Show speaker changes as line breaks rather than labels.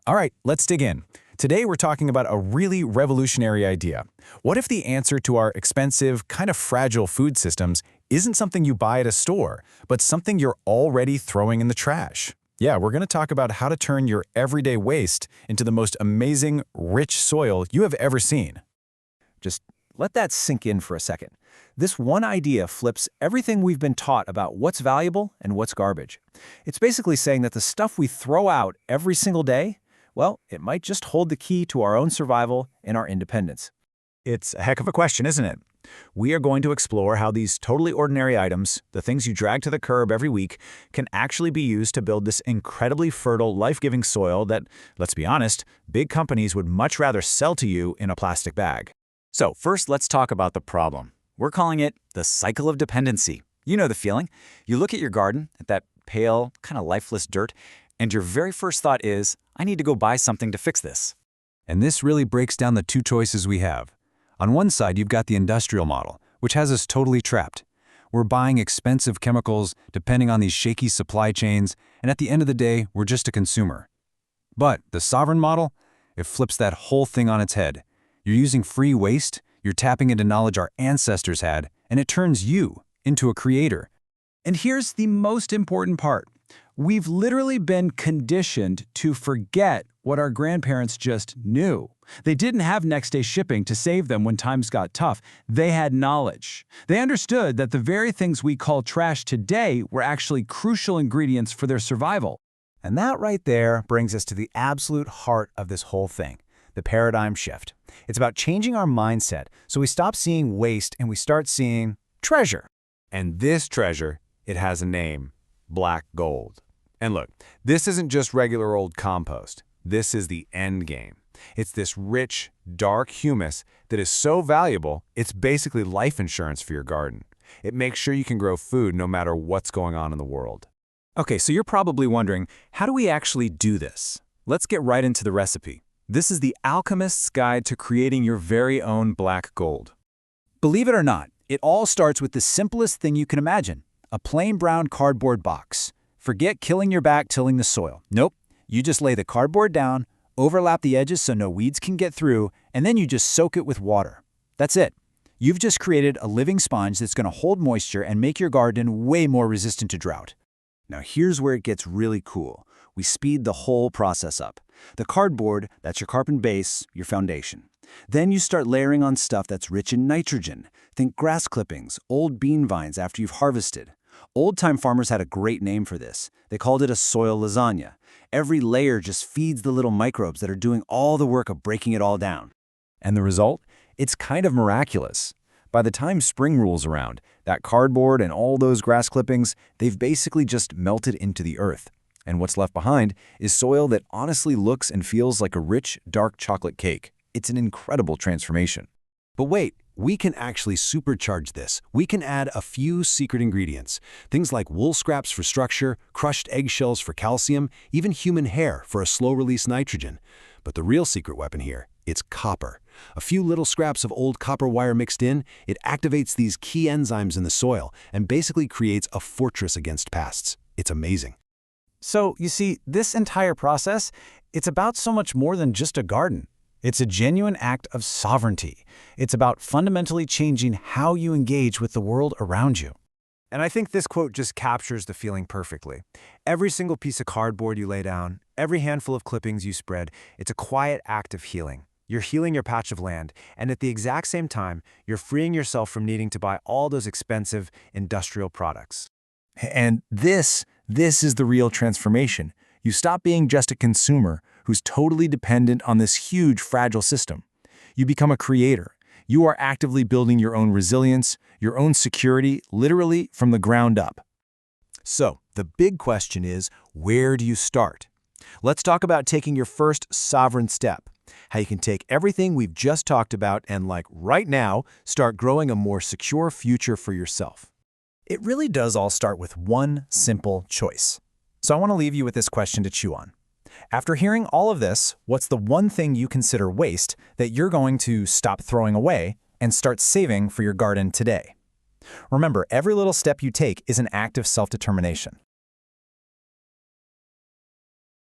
All right, let's dig in. Today we're talking about a really revolutionary idea. What if the answer to our expensive, kind of fragile food systems isn't something you buy at a store, but something you're already throwing in the trash? Yeah, we're going to talk about how to turn your everyday waste into the most amazing, rich soil you have ever seen.
Just let that sink in for a second. This one idea flips everything we've been taught about what's valuable and what's garbage. It's basically saying that the stuff we throw out every single day, well, it might just hold the key to our own survival and our independence.
It's a heck of a question, isn't it? We are going to explore how these totally ordinary items, the things you drag to the curb every week, can actually be used to build this incredibly fertile, life-giving soil that, let's be honest, big companies would much rather sell to you in a plastic bag. So first, let's talk about the problem. We're calling it the cycle of dependency. You know the feeling. You look at your garden, at that pale, kind of lifeless dirt, and your very first thought is, I need to go buy something to fix this.
And this really breaks down the two choices we have. On one side, you've got the industrial model, which has us totally trapped. We're buying expensive chemicals, depending on these shaky supply chains, and at the end of the day, we're just a consumer. But the sovereign model, it flips that whole thing on its head. You're using free waste, you're tapping into knowledge our ancestors had, and it turns you into a creator.
And here's the most important part. We've literally been conditioned to forget what our grandparents just knew. They didn't have next-day shipping to save them when times got tough. They had knowledge. They understood that the very things we call trash today were actually crucial ingredients for their survival.
And that right there brings us to the absolute heart of this whole thing, the paradigm shift. It's about changing our mindset so we stop seeing waste and we start seeing treasure. And this treasure, it has a name. Black gold. And look, this isn't just regular old compost. This is the end game. It's this rich, dark humus that is so valuable, it's basically life insurance for your garden. It makes sure you can grow food no matter what's going on in the world.
Okay, so you're probably wondering, how do we actually do this? Let's get right into the recipe. This is the alchemist's guide to creating your very own black gold. Believe it or not, it all starts with the simplest thing you can imagine. A plain brown cardboard box. Forget killing your back tilling the soil. Nope. You just lay the cardboard down, overlap the edges so no weeds can get through, and then you just soak it with water. That's it. You've just created a living sponge that's going to hold moisture and make your garden way more resistant to drought. Now here's where it gets really cool. We speed the whole process up. The cardboard, that's your carbon base, your foundation. Then you start layering on stuff that's rich in nitrogen. Think grass clippings, old bean vines after you've harvested. Old-time farmers had a great name for this. They called it a soil lasagna. Every layer just feeds the little microbes that are doing all the work of breaking it all down.
And the result? It's kind of miraculous. By the time spring rolls around, that cardboard and all those grass clippings, they've basically just melted into the earth. And what's left behind is soil that honestly looks and feels like a rich, dark chocolate cake. It's an incredible transformation.
But wait, we can actually supercharge this. We can add a few secret ingredients. Things like wool scraps for structure, crushed eggshells for calcium, even human hair for a slow-release nitrogen. But the real secret weapon here, it's copper. A few little scraps of old copper wire mixed in, it activates these key enzymes in the soil and basically creates a fortress against pests. It's amazing.
So, you see, this entire process, it's about so much more than just a garden. It's a genuine act of sovereignty. It's about fundamentally changing how you engage with the world around you.
And I think this quote just captures the feeling perfectly. Every single piece of cardboard you lay down, every handful of clippings you spread, it's a quiet act of healing. You're healing your patch of land, and at the exact same time, you're freeing yourself from needing to buy all those expensive industrial products.
And this is the real transformation. You stop being just a consumer who's totally dependent on this huge, fragile system. You become a creator. You are actively building your own resilience, your own security, literally from the ground up. So, the big question is, where do you start? Let's talk about taking your first sovereign step. How you can take everything we've just talked about and, like right now, start growing a more secure future for yourself. It really does all start with one simple choice. So I want to leave you with this question to chew on. After hearing all of this, what's the one thing you consider waste that you're going to stop throwing away and start saving for your garden today? Remember, every little step you take is an act of self-determination.